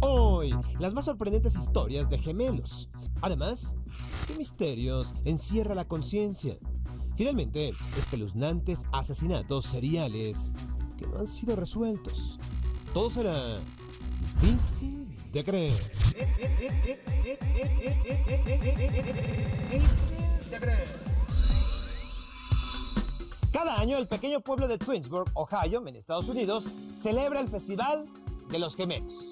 Hoy, las más sorprendentes historias de gemelos. Además, ¿qué misterios encierra la conciencia? Finalmente, espeluznantes asesinatos seriales que no han sido resueltos. Todo será difícil de creer. Cada año, el pequeño pueblo de Twinsburg, Ohio, en Estados Unidos, celebra el Festival de los Gemelos.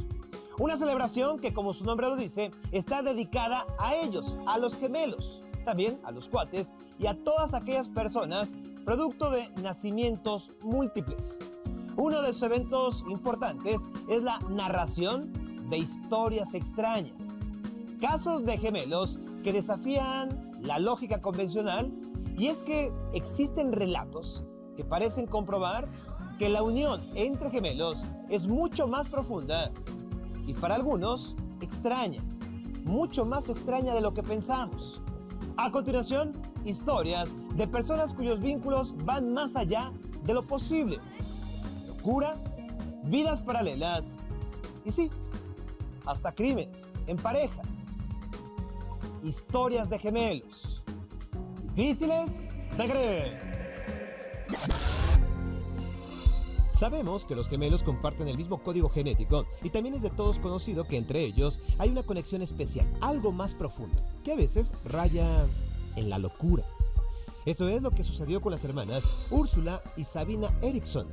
Una celebración que, como su nombre lo dice, está dedicada a ellos, a los gemelos, también a los cuates y a todas aquellas personas producto de nacimientos múltiples. Uno de sus eventos importantes es la narración de historias extrañas, casos de gemelos que desafían la lógica convencional, y es que existen relatos que parecen comprobar que la unión entre gemelos es mucho más profunda y para algunos extraña, mucho más extraña de lo que pensamos. A continuación, historias de personas cuyos vínculos van más allá de lo posible. Locura, vidas paralelas y sí, hasta crímenes en pareja. Historias de gemelos, difíciles de creer. Sabemos que los gemelos comparten el mismo código genético y también es de todos conocido que entre ellos hay una conexión especial, algo más profundo, que a veces raya en la locura. Esto es lo que sucedió con las hermanas Úrsula y Sabina Eriksson.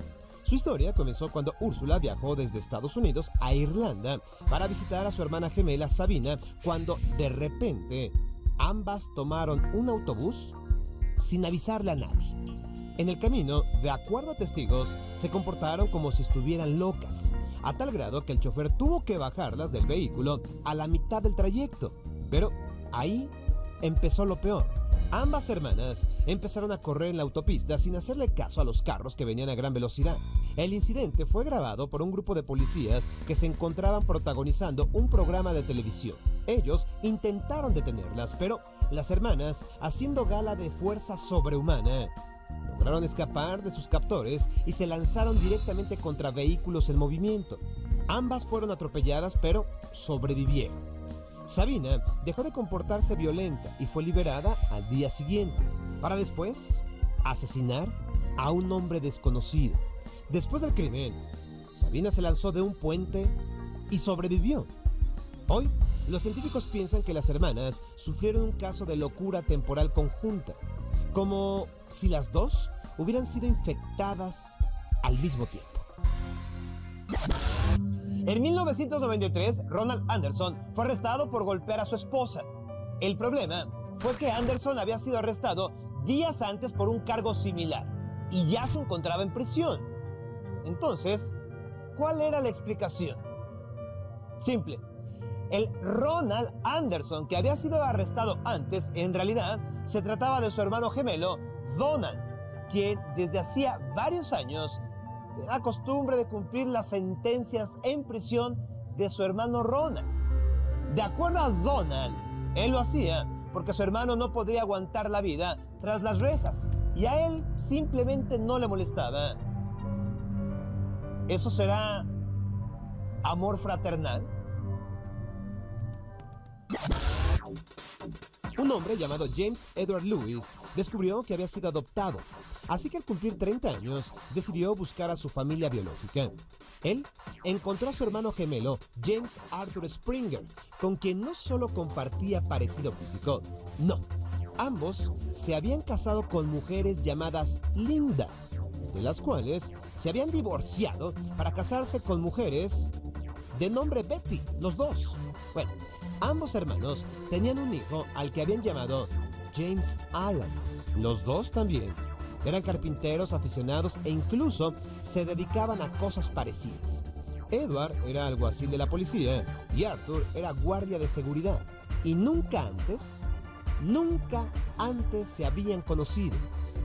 Su historia comenzó cuando Úrsula viajó desde Estados Unidos a Irlanda para visitar a su hermana gemela Sabina, cuando de repente ambas tomaron un autobús sin avisarle a nadie. En el camino, de acuerdo a testigos, se comportaron como si estuvieran locas, a tal grado que el chofer tuvo que bajarlas del vehículo a la mitad del trayecto. Pero ahí empezó lo peor. Ambas hermanas empezaron a correr en la autopista sin hacerle caso a los carros que venían a gran velocidad. El incidente fue grabado por un grupo de policías que se encontraban protagonizando un programa de televisión. Ellos intentaron detenerlas, pero las hermanas, haciendo gala de fuerza sobrehumana, lograron escapar de sus captores y se lanzaron directamente contra vehículos en movimiento. Ambas fueron atropelladas, pero sobrevivieron. Sabina dejó de comportarse violenta y fue liberada al día siguiente, para después asesinar a un hombre desconocido. Después del crimen, Sabina se lanzó de un puente y sobrevivió. Hoy, los científicos piensan que las hermanas sufrieron un caso de locura temporal conjunta, como si las dos hubieran sido infectadas al mismo tiempo. En 1993, Ronald Anderson fue arrestado por golpear a su esposa. El problema fue que Anderson había sido arrestado días antes por un cargo similar y ya se encontraba en prisión. Entonces, ¿cuál era la explicación? Simple. El Ronald Anderson que había sido arrestado antes, en realidad, se trataba de su hermano gemelo, Donald, quien desde hacía varios años tenía la costumbre de cumplir las sentencias en prisión de su hermano Ronald. De acuerdo a Donald, él lo hacía porque su hermano no podría aguantar la vida tras las rejas y a él simplemente no le molestaba. ¿Eso será amor fraternal? Un hombre llamado James Edward Lewis descubrió que había sido adoptado, así que al cumplir 30 años decidió buscar a su familia biológica. Él encontró a su hermano gemelo James Arthur Springer, con quien no solo compartía parecido físico, no, ambos se habían casado con mujeres llamadas Linda, de las cuales se habían divorciado para casarse con mujeres de nombre Betty, los dos. Bueno, ambos hermanos tenían un hijo al que habían llamado James Allan. Los dos también eran carpinteros aficionados e incluso se dedicaban a cosas parecidas. Edward era alguacil de la policía y Arthur era guardia de seguridad. Y nunca antes se habían conocido.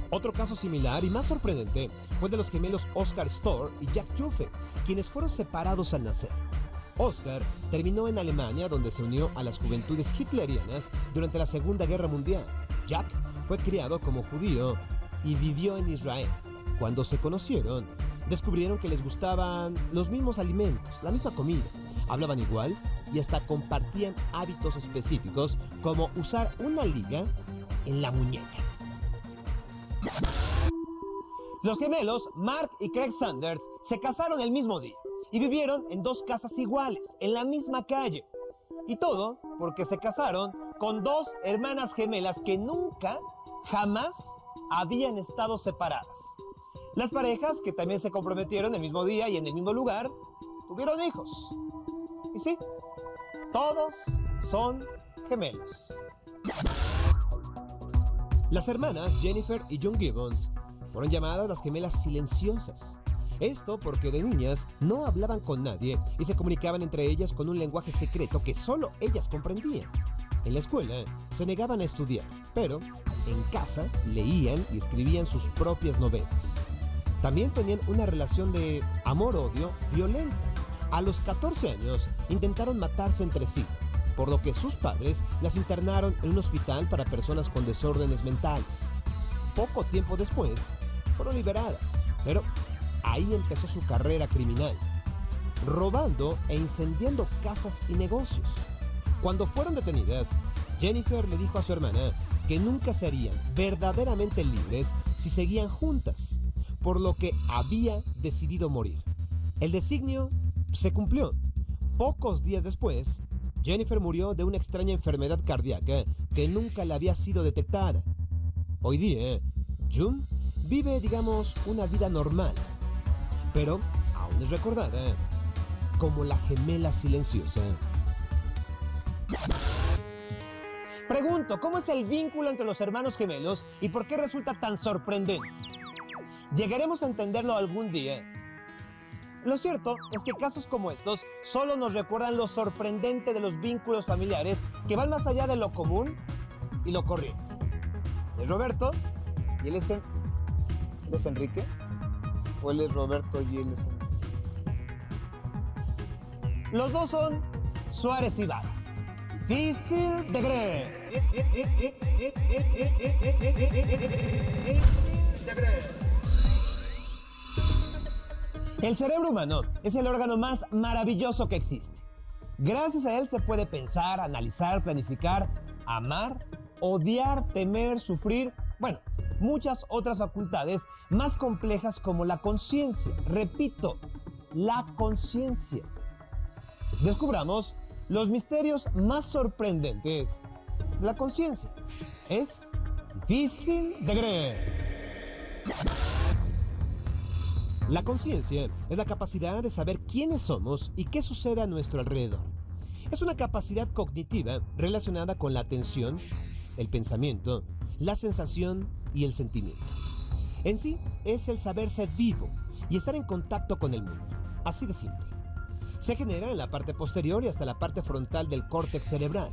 Otro caso similar y más sorprendente fue de los gemelos Oscar Stohr y Jack Joffe, quienes fueron separados al nacer. Oscar terminó en Alemania, donde se unió a las juventudes hitlerianas durante la Segunda Guerra Mundial. Jack fue criado como judío y vivió en Israel. Cuando se conocieron, Descubrieron que les gustaban los mismos alimentos, la misma comida, hablaban igual y hasta compartían hábitos específicos como usar una liga en la muñeca. Los gemelos Mark y Craig Sanders se casaron el mismo día y vivieron en dos casas iguales, en la misma calle. Y todo porque se casaron con dos hermanas gemelas que nunca, jamás habían estado separadas. Las parejas, que también se comprometieron el mismo día y en el mismo lugar, tuvieron hijos. Y sí, todos son gemelos. Las hermanas Jennifer y June Gibbons fueron llamadas las gemelas silenciosas. Esto porque de niñas no hablaban con nadie y se comunicaban entre ellas con un lenguaje secreto que solo ellas comprendían. En la escuela se negaban a estudiar, pero en casa leían y escribían sus propias novelas. También tenían una relación de amor-odio violenta. A los 14 años intentaron matarse entre sí, por lo que sus padres las internaron en un hospital para personas con desórdenes mentales. Poco tiempo después, fueron liberadas, pero ahí empezó su carrera criminal, robando e incendiando casas y negocios. Cuando fueron detenidas, Jennifer le dijo a su hermana que nunca serían verdaderamente libres si seguían juntas, por lo que había decidido morir. El designio se cumplió. Pocos días después, Jennifer murió de una extraña enfermedad cardíaca que nunca le había sido detectada. Hoy día, June vive, digamos, una vida normal, pero aún es recordada como la gemela silenciosa. Pregunto, ¿cómo es el vínculo entre los hermanos gemelos y por qué resulta tan sorprendente? ¿Llegaremos a entenderlo algún día? Lo cierto es que casos como estos solo nos recuerdan lo sorprendente de los vínculos familiares que van más allá de lo común y lo corriente. Es Roberto y él es Enrique, o él es Roberto y él es Enrique. Los dos son Suárez y Vara. Difícil de creer. El cerebro humano es el órgano más maravilloso que existe. Gracias a él se puede pensar, analizar, planificar, amar, odiar, temer, sufrir, bueno, muchas otras facultades más complejas como la conciencia. Repito, la conciencia. Descubramos los misterios más sorprendentes de la conciencia. Es difícil de creer. La conciencia es la capacidad de saber quiénes somos y qué sucede a nuestro alrededor. Es una capacidad cognitiva relacionada con la atención, el pensamiento, la sensación y el sentimiento. En sí, es el saberse vivo y estar en contacto con el mundo. Así de simple. Se genera en la parte posterior y hasta la parte frontal del córtex cerebral.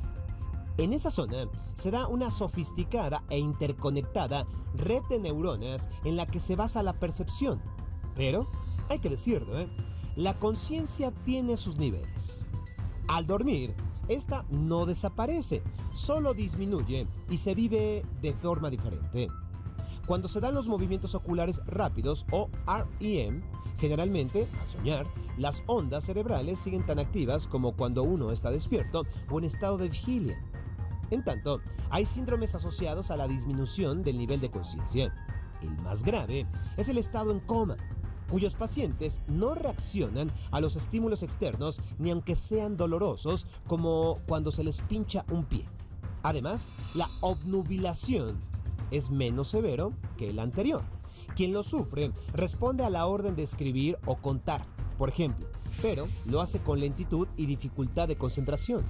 En esa zona se da una sofisticada e interconectada red de neuronas en la que se basa la percepción. Pero, hay que decirlo, la conciencia tiene sus niveles. Al dormir, esta no desaparece, solo disminuye y se vive de forma diferente. Cuando se dan los movimientos oculares rápidos o REM, generalmente, al soñar, las ondas cerebrales siguen tan activas como cuando uno está despierto o en estado de vigilia. En tanto, hay síndromes asociados a la disminución del nivel de conciencia. El más grave es el estado en coma, cuyos pacientes no reaccionan a los estímulos externos ni aunque sean dolorosos, como cuando se les pincha un pie. Además, la obnubilación es menos severo que el anterior. Quien lo sufre responde a la orden de escribir o contar, por ejemplo, pero lo hace con lentitud y dificultad de concentración.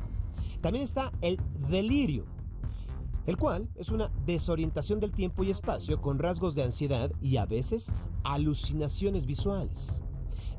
También está el delirio, el cual es una desorientación del tiempo y espacio con rasgos de ansiedad y a veces alucinaciones visuales.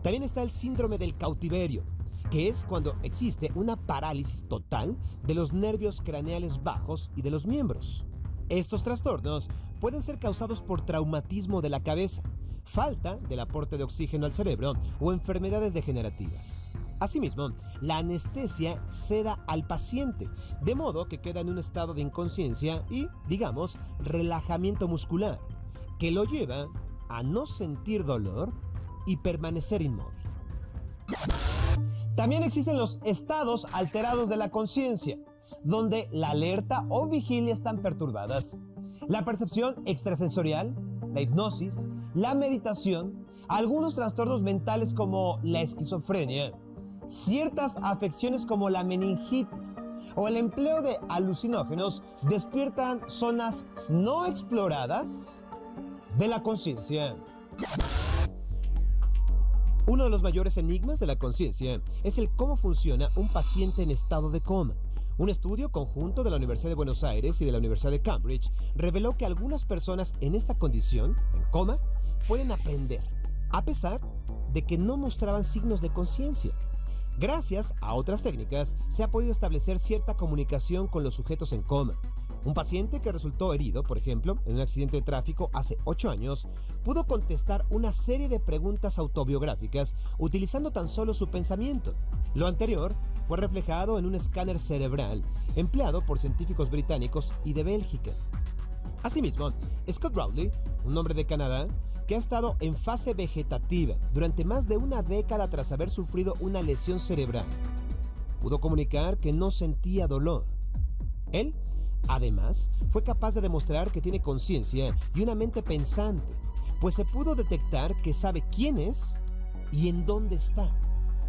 También está el síndrome del cautiverio, que es cuando existe una parálisis total de los nervios craneales bajos y de los miembros. Estos trastornos pueden ser causados por traumatismo de la cabeza, falta del aporte de oxígeno al cerebro o enfermedades degenerativas. Asimismo, la anestesia seda al paciente, de modo que queda en un estado de inconsciencia y, digamos, relajamiento muscular, que lo lleva a no sentir dolor y permanecer inmóvil. También existen los estados alterados de la conciencia, donde la alerta o vigilia están perturbadas. La percepción extrasensorial, la hipnosis, la meditación, algunos trastornos mentales como la esquizofrenia, ciertas afecciones como la meningitis o el empleo de alucinógenos despiertan zonas no exploradas de la conciencia. Uno de los mayores enigmas de la conciencia es el cómo funciona un paciente en estado de coma. Un estudio conjunto de la Universidad de Buenos Aires y de la Universidad de Cambridge reveló que algunas personas en esta condición, en coma, pueden aprender, a pesar de que no mostraban signos de conciencia. Gracias a otras técnicas, se ha podido establecer cierta comunicación con los sujetos en coma. Un paciente que resultó herido, por ejemplo, en un accidente de tráfico hace 8 años, pudo contestar una serie de preguntas autobiográficas utilizando tan solo su pensamiento. Lo anterior fue reflejado en un escáner cerebral empleado por científicos británicos y de Bélgica. Asimismo, Scott Rowley, un hombre de Canadá, que ha estado en fase vegetativa durante más de una década tras haber sufrido una lesión cerebral, pudo comunicar que no sentía dolor. Él, además, fue capaz de demostrar que tiene conciencia y una mente pensante, pues se pudo detectar que sabe quién es y en dónde está.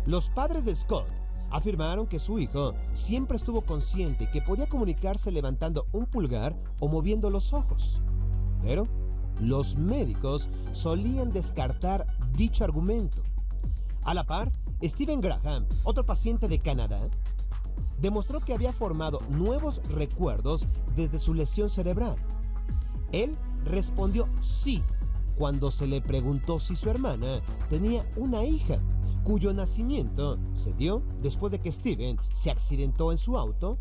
Los padres de Scott afirmaron que su hijo siempre estuvo consciente y que podía comunicarse levantando un pulgar o moviendo los ojos. Pero los médicos solían descartar dicho argumento. A la par, Stephen Graham, otro paciente de Canadá, demostró que había formado nuevos recuerdos desde su lesión cerebral. Él respondió sí cuando se le preguntó si su hermana tenía una hija, cuyo nacimiento se dio después de que Stephen se accidentó en su auto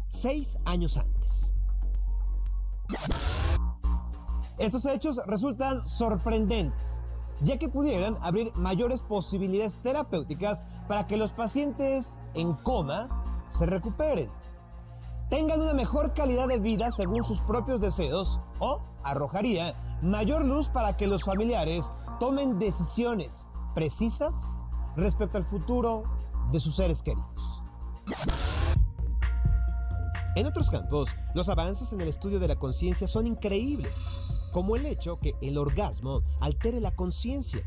6 años antes. Estos hechos resultan sorprendentes, ya que pudieran abrir mayores posibilidades terapéuticas para que los pacientes en coma se recuperen, tengan una mejor calidad de vida según sus propios deseos, o arrojaría mayor luz para que los familiares tomen decisiones precisas respecto al futuro de sus seres queridos. En otros campos, los avances en el estudio de la conciencia son increíbles, como el hecho que el orgasmo altere la conciencia.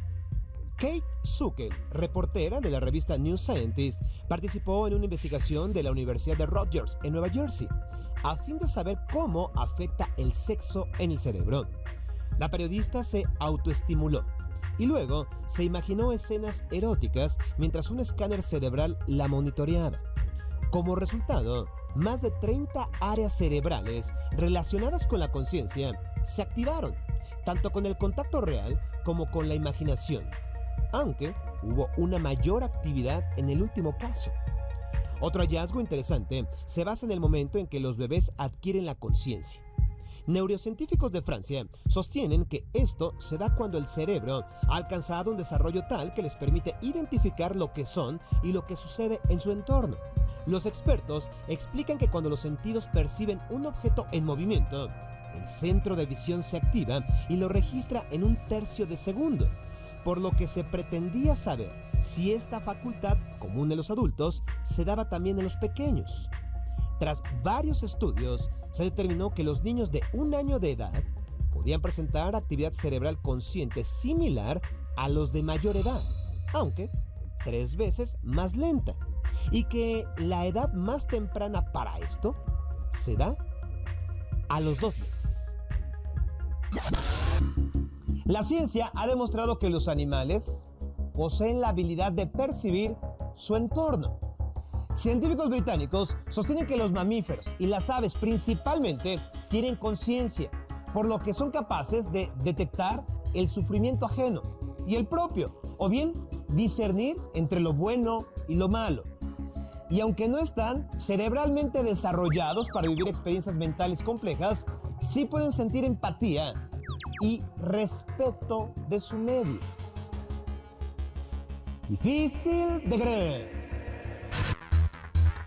Kate Zuckel, reportera de la revista New Scientist, participó en una investigación de la Universidad de Rutgers en Nueva Jersey, a fin de saber cómo afecta el sexo en el cerebro. La periodista se autoestimuló y luego se imaginó escenas eróticas mientras un escáner cerebral la monitoreaba. Como resultado, más de 30 áreas cerebrales relacionadas con la conciencia se activaron, tanto con el contacto real como con la imaginación, aunque hubo una mayor actividad en el último caso. Otro hallazgo interesante se basa en el momento en que los bebés adquieren la conciencia. Neurocientíficos de Francia sostienen que esto se da cuando el cerebro ha alcanzado un desarrollo tal que les permite identificar lo que son y lo que sucede en su entorno. Los expertos explican que cuando los sentidos perciben un objeto en movimiento, el centro de visión se activa y lo registra en 1/3 de segundo, por lo que se pretendía saber si esta facultad, común en los adultos, se daba también en los pequeños. Tras varios estudios, se determinó que los niños de 1 año de edad podían presentar actividad cerebral consciente similar a los de mayor edad, aunque 3 veces más lenta, y que la edad más temprana para esto se da a los 2 meses. La ciencia ha demostrado que los animales poseen la habilidad de percibir su entorno. Científicos británicos sostienen que los mamíferos y las aves principalmente tienen conciencia, por lo que son capaces de detectar el sufrimiento ajeno y el propio, o bien discernir entre lo bueno y lo malo. Y aunque no están cerebralmente desarrollados para vivir experiencias mentales complejas, sí pueden sentir empatía y respeto de su medio. Difícil de creer.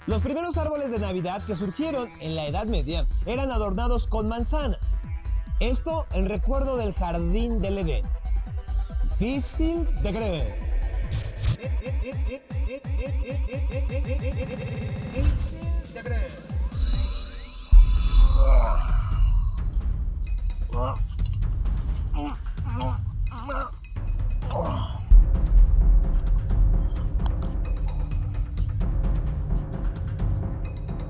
Los primeros árboles de Navidad que surgieron en la Edad Media eran adornados con manzanas. Esto en recuerdo del jardín del Edén. Difícil de creer. Difícil de creer.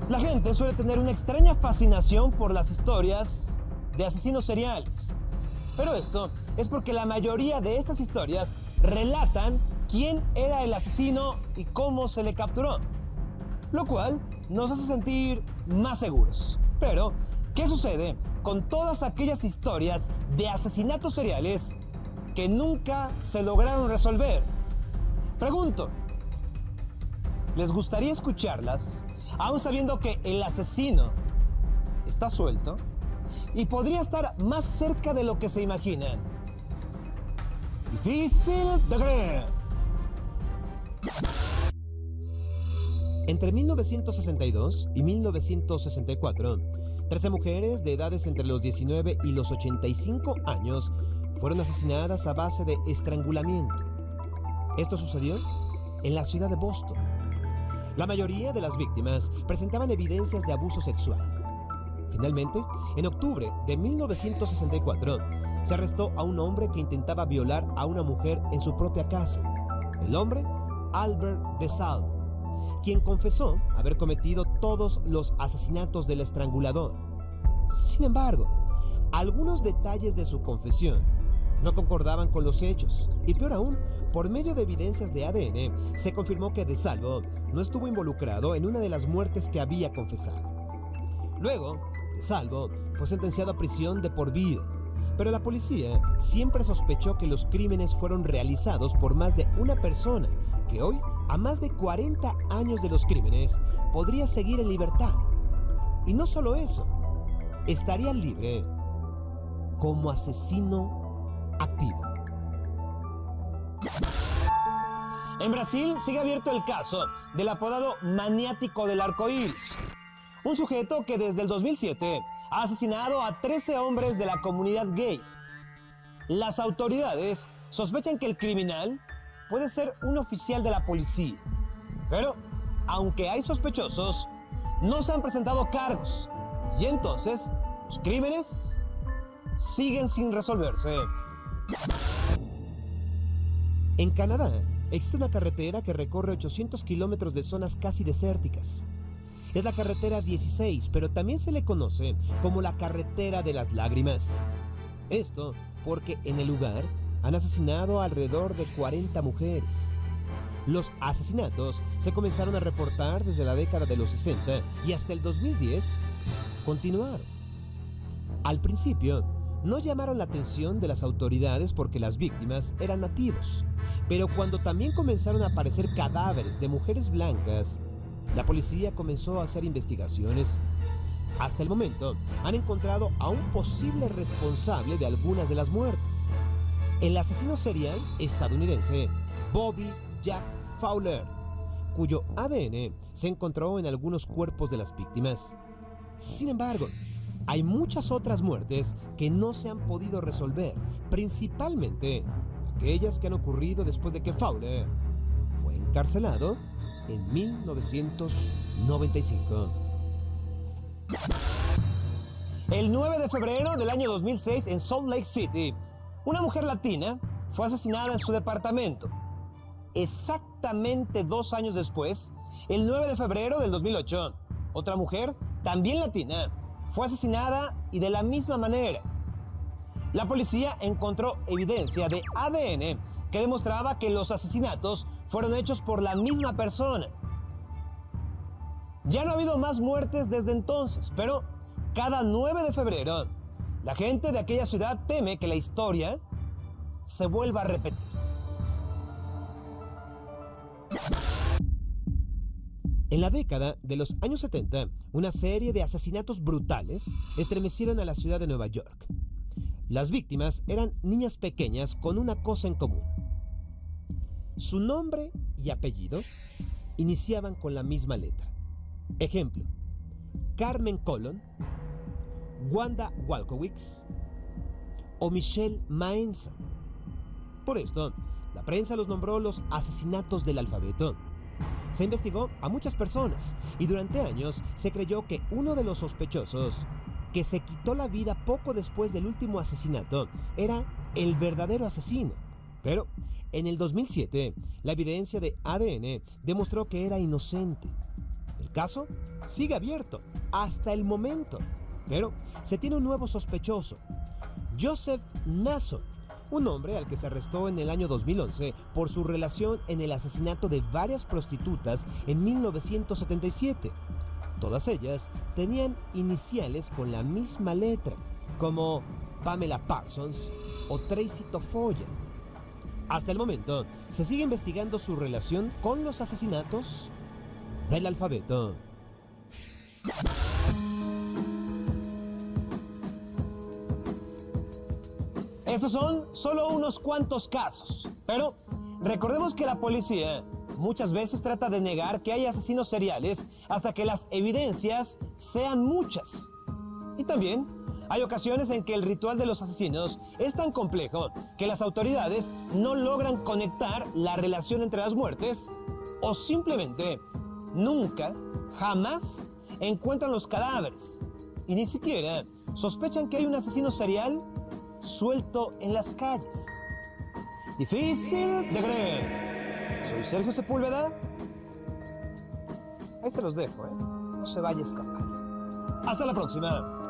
La gente suele tener una extraña fascinación por las historias de asesinos seriales. Pero esto es porque la mayoría de estas historias relatan quién era el asesino y cómo se le capturó, lo cual nos hace sentir más seguros. Pero, ¿qué sucede con todas aquellas historias de asesinatos seriales que nunca se lograron resolver? Pregunto, ¿les gustaría escucharlas, aún sabiendo que el asesino está suelto y podría estar más cerca de lo que se imaginan? Difícil de creer. Entre 1962 y 1964, 13 mujeres de edades entre los 19 y los 85 años fueron asesinadas a base de estrangulamiento. Esto sucedió en la ciudad de Boston. La mayoría de las víctimas presentaban evidencias de abuso sexual. Finalmente, en octubre de 1964, se arrestó a un hombre que intentaba violar a una mujer en su propia casa. El hombre, Albert DeSalvo, quien confesó haber cometido todos los asesinatos del estrangulador. Sin embargo, algunos detalles de su confesión no concordaban con los hechos, y peor aún, por medio de evidencias de ADN, se confirmó que DeSalvo no estuvo involucrado en una de las muertes que había confesado. Luego, DeSalvo fue sentenciado a prisión de por vida, pero la policía siempre sospechó que los crímenes fueron realizados por más de una persona que hoy, a más de 40 años de los crímenes, podría seguir en libertad. Y no solo eso, estaría libre como asesino activo. En Brasil sigue abierto el caso del apodado maniático del arco iris, un sujeto que desde el 2007 ha asesinado a 13 hombres de la comunidad gay. Las autoridades sospechan que el criminal puede ser un oficial de la policía, pero aunque hay sospechosos, no se han presentado cargos, y entonces los crímenes siguen sin resolverse. En Canadá existe una carretera que recorre 800 kilómetros de zonas casi desérticas. Es la carretera 16, pero también se le conoce como la carretera de las lágrimas. Esto porque en el lugar han asesinado a alrededor de 40 mujeres. Los asesinatos se comenzaron a reportar desde la década de los 60 y hasta el 2010 continuaron. Al principio, no llamaron la atención de las autoridades porque las víctimas eran nativos, pero cuando también comenzaron a aparecer cadáveres de mujeres blancas, la policía comenzó a hacer investigaciones. Hasta el momento, han encontrado a un posible responsable de algunas de las muertes: el asesino serial estadounidense Bobby Jack Fowler, cuyo ADN se encontró en algunos cuerpos de las víctimas. Sin embargo, hay muchas otras muertes que no se han podido resolver, principalmente aquellas que han ocurrido después de que Fowler fue encarcelado en 1995. El 9 de febrero del año 2006 en Salt Lake City, una mujer latina fue asesinada en su departamento. Exactamente 2 años después, el 9 de febrero del 2008, otra mujer, también latina, fue asesinada y de la misma manera. La policía encontró evidencia de ADN que demostraba que los asesinatos fueron hechos por la misma persona. Ya no ha habido más muertes desde entonces, pero cada 9 de febrero, la gente de aquella ciudad teme que la historia se vuelva a repetir. En la década de los años 70, una serie de asesinatos brutales estremecieron a la ciudad de Nueva York. Las víctimas eran niñas pequeñas con una cosa en común: su nombre y apellido iniciaban con la misma letra. Ejemplo: Carmen Colon, Wanda Walkowicz o Michelle Maenza. Por esto, la prensa los nombró los asesinatos del alfabeto. Se investigó a muchas personas y durante años se creyó que uno de los sospechosos, que se quitó la vida poco después del último asesinato, era el verdadero asesino. Pero en el 2007, la evidencia de ADN demostró que era inocente. El caso sigue abierto hasta el momento, pero se tiene un nuevo sospechoso, Joseph Nasso, un hombre al que se arrestó en el año 2011 por su relación en el asesinato de varias prostitutas en 1977. Todas ellas tenían iniciales con la misma letra, como Pamela Parsons o Tracy Tofoya. Hasta el momento, se sigue investigando su relación con los asesinatos del alfabeto. Estos son solo unos cuantos casos, pero recordemos que la policía muchas veces trata de negar que hay asesinos seriales hasta que las evidencias sean muchas. Y también hay ocasiones en que el ritual de los asesinos es tan complejo que las autoridades no logran conectar la relación entre las muertes o simplemente nunca, jamás encuentran los cadáveres y ni siquiera sospechan que hay un asesino serial suelto en las calles. Difícil de creer. Soy Sergio Sepúlveda. Ahí se los dejo, ¿eh? No se vaya a escapar. Hasta la próxima.